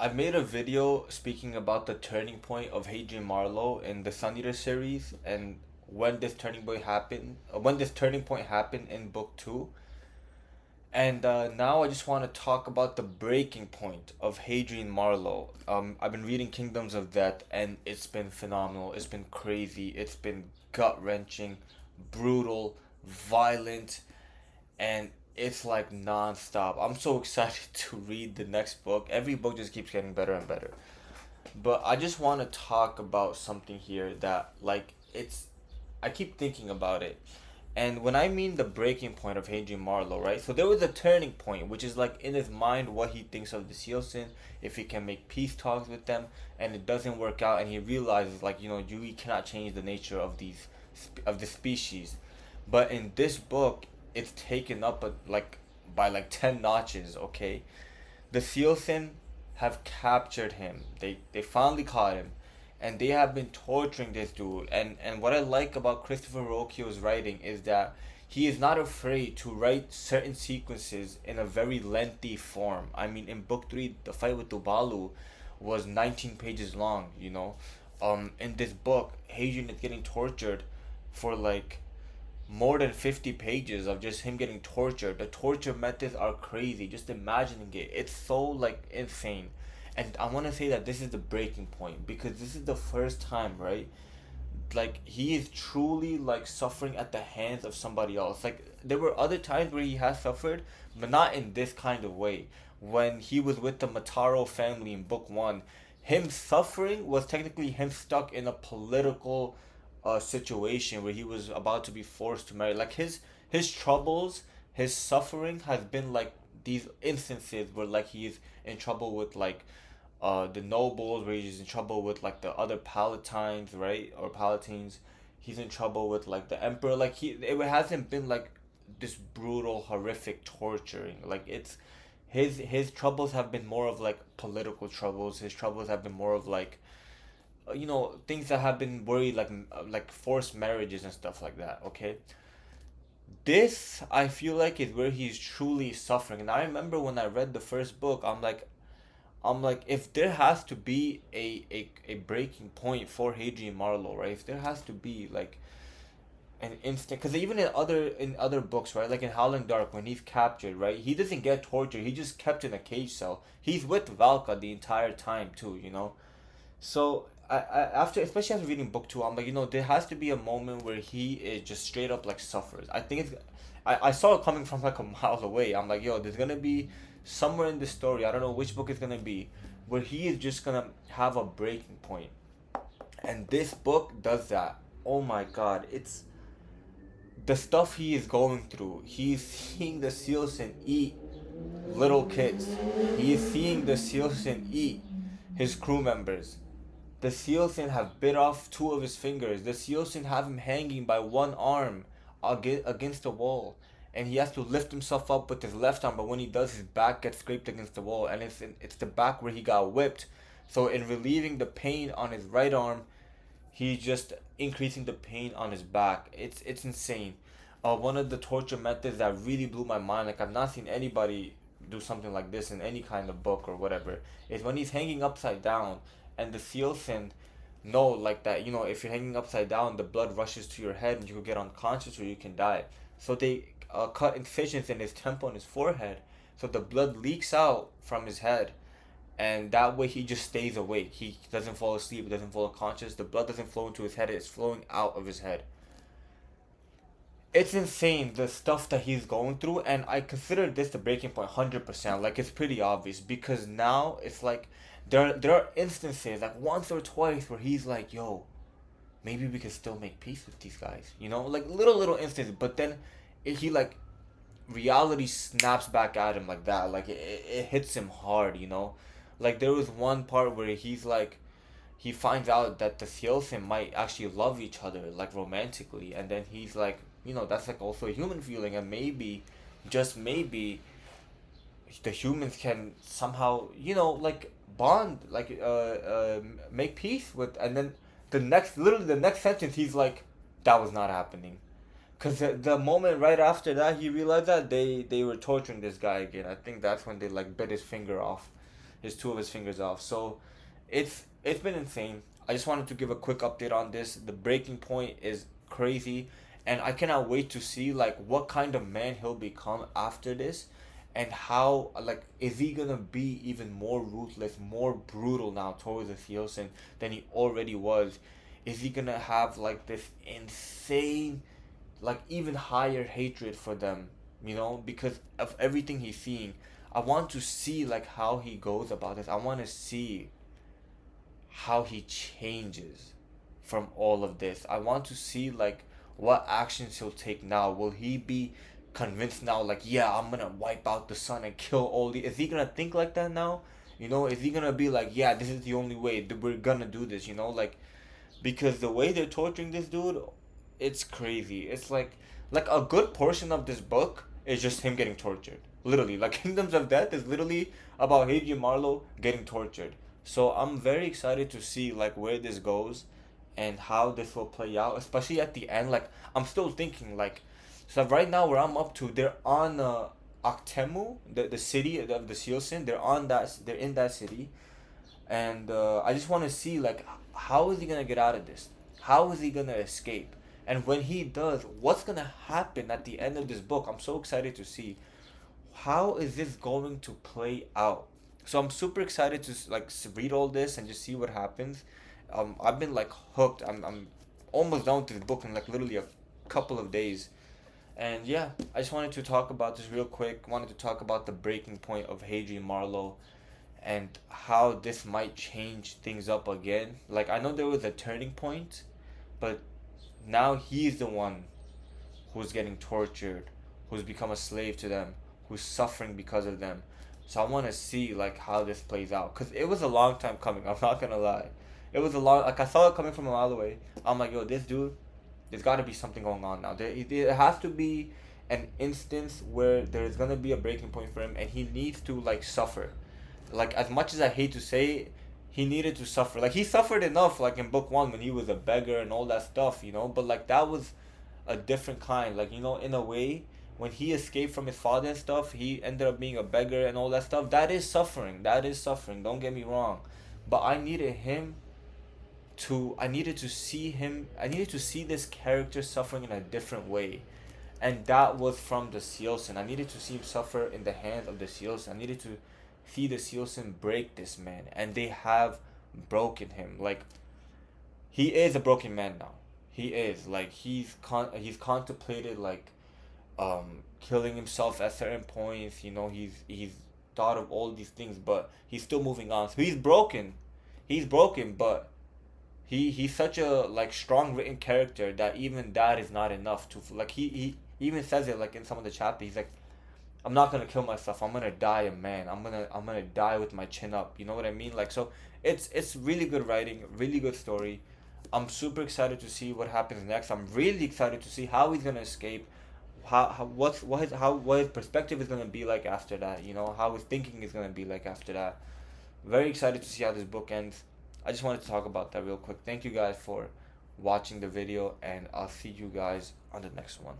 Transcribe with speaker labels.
Speaker 1: I made a video speaking about the turning point of Hadrian Marlowe in the Sun Eater series and when this turning point happened in book 2. And now I just want to talk about the breaking point of Hadrian Marlowe. I've been reading Kingdoms of Death and it's been phenomenal. It's been crazy. It's been gut-wrenching, brutal, violent, and it's like non-stop. I'm so excited to read the next book. Every book just keeps getting better and better. But I just want to talk about something here that I keep thinking about it. And when I mean the breaking point of Hadrian Marlowe, right? So there was a turning point, which is like in his mind what he thinks of the Sealson, if he can make peace talks with them, and it doesn't work out, and he realizes like you cannot change the nature of the species. But in this book, it's taken up by like 10 notches. Okay, the Sealson have captured him. They finally caught him, and they have been torturing this dude. And what I like about Christopher Rocchio's writing is that he is not afraid to write certain sequences in a very lengthy form. I mean, in book 3, the fight with Tuvalu was 19 pages long. In this book, Hadrian is getting tortured for like more than 50 pages of just him getting tortured. The torture methods are crazy. Just imagining it. It's so like insane. And I want to say that this is the breaking point because this is the first time, right? Like he is truly like suffering at the hands of somebody else. Like there were other times where he has suffered, but not in this kind of way. When he was with the Mataro family in book 1, him suffering was technically him stuck in a political situation where he was about to be forced to marry. Like his troubles, his suffering has been like these instances where like he's in trouble with like the nobles, where he's in trouble with like the other palatines, right? Or palatines. He's in trouble with like the emperor. Like it hasn't been like this brutal, horrific torturing. Like it's his troubles have been more of like political troubles. His troubles have been more of like things that have been worried like forced marriages and stuff like that. Okay, this I feel like is where he's truly suffering. And I remember when I read the first book, I'm like, if there has to be a breaking point for Hadrian Marlowe, right? If there has to be like an instant, because even in other books, right? Like in Howling Dark, when he's captured, right? He doesn't get tortured. He just kept in a cage cell. He's with Valka the entire time too. So after, especially after reading book 2, I'm like, there has to be a moment where he is just straight up like suffers. I think I saw it coming from like a mile away. I'm like, yo, there's gonna be somewhere in the story, I don't know which book it's gonna be, where he is just gonna have a breaking point. And this book does that. Oh my god, it's the stuff he is going through. He's seeing the Sealson eat little kids. He is seeing the Sealson eat his crew members. The Sealson have bit off 2 of his fingers. The Sealson have him hanging by one arm against the wall. And he has to lift himself up with his left arm, but when he does, his back gets scraped against the wall. And it's the back where he got whipped. So in relieving the pain on his right arm, he's just increasing the pain on his back. It's insane. One of the torture methods that really blew my mind, like I've not seen anybody do something like this in any kind of book or whatever, is when he's hanging upside down and the Sealson know like that, if you're hanging upside down, the blood rushes to your head and you could get unconscious or you can die. So they cut incisions in his temple and his forehead, so the blood leaks out from his head, and that way he just stays awake. He doesn't fall asleep, he doesn't fall unconscious. The blood doesn't flow into his head, it's flowing out of his head. It's insane the stuff that he's going through, and I consider this the breaking point 100%. Like it's pretty obvious because now it's like there are instances like once or twice where he's like, yo, maybe we can still make peace with these guys, like little instances. But then he like reality snaps back at him like that. Like it hits him hard. Like there was one part where he's like, he finds out that the Sealson might actually love each other like romantically, and then he's like, that's like also a human feeling, and maybe, just maybe, the humans can somehow like bond, like make peace with. And then the next sentence he's like, that was not happening. Because the moment right after that, he realized that they were torturing this guy again. I think that's when they like bit his finger off. two of his fingers off. So it's been insane. I just wanted to give a quick update on this. The breaking point is crazy, and I cannot wait to see like what kind of man he'll become after this, and how like is he gonna be even more ruthless, more brutal now towards the Theosin than he already was? Is he gonna have like this insane, like even higher hatred for them, because of everything he's seeing? I want to see like how he goes about this. I want to see how he changes from all of this. I want to see like what actions he'll take now. Will he be convinced now like, yeah, I'm gonna wipe out the sun and kill all the, is he gonna think like that now? Is he gonna be like, yeah, this is the only way that we're gonna do this, like, because the way they're torturing this dude, it's crazy. It's like a good portion of this book is just him getting tortured. Literally, like Kingdoms of Death is literally about Hadrian Marlowe getting tortured. So I'm very excited to see like where this goes and how this will play out, especially at the end. Like I'm still thinking like, so right now where I'm up to, they're on Aktemu, the city of the Sealsin. They're in that city, and I just want to see like how is he gonna get out of this? How is he gonna escape? And when he does, what's gonna happen at the end of this book? I'm so excited to see how is this going to play out. So I'm super excited to like read all this and just see what happens. I've been like hooked. I'm almost done with this book in like literally a couple of days. And yeah, I just wanted to talk about this real quick. Wanted to talk about the breaking point of Hadrian Marlowe and how this might change things up again. Like I know there was a turning point, but now he's the one who's getting tortured, who's become a slave to them, who's suffering because of them. So I want to see like how this plays out, cause it was a long time coming. I'm not gonna lie, it was a long, like I saw it coming from a mile away. I'm like, yo, this dude, there's got to be something going on now. There has to be an instance where there's gonna be a breaking point for him, and he needs to like suffer. Like as much as I hate to say it, he needed to suffer. Like he suffered enough, like in book one when he was a beggar and all that stuff, But like that was a different kind. Like in a way, when he escaped from his father and stuff, he ended up being a beggar and all that stuff. That is suffering. That is suffering. Don't get me wrong, but I needed him to. I needed to see him. I needed to see this character suffering in a different way, and that was from the Sealson. I needed to see him suffer in the hands of the Sealson. I needed to see the Sealson break this man, and they have broken him. Like he is a broken man now. He is like he's contemplated like killing himself at certain points. He's thought of all these things, but he's still moving on. So he's broken, but he's such a like strong written character that even that is not enough to like he even says it like in some of the chapters. He's like, I'm not gonna kill myself. I'm gonna die a man. I'm gonna die with my chin up. You know what I mean? Like so, it's really good writing, really good story. I'm super excited to see what happens next. I'm really excited to see how he's gonna escape. What his perspective is gonna be like after that. How his thinking is gonna be like after that. Very excited to see how this book ends. I just wanted to talk about that real quick. Thank you guys for watching the video, and I'll see you guys on the next one.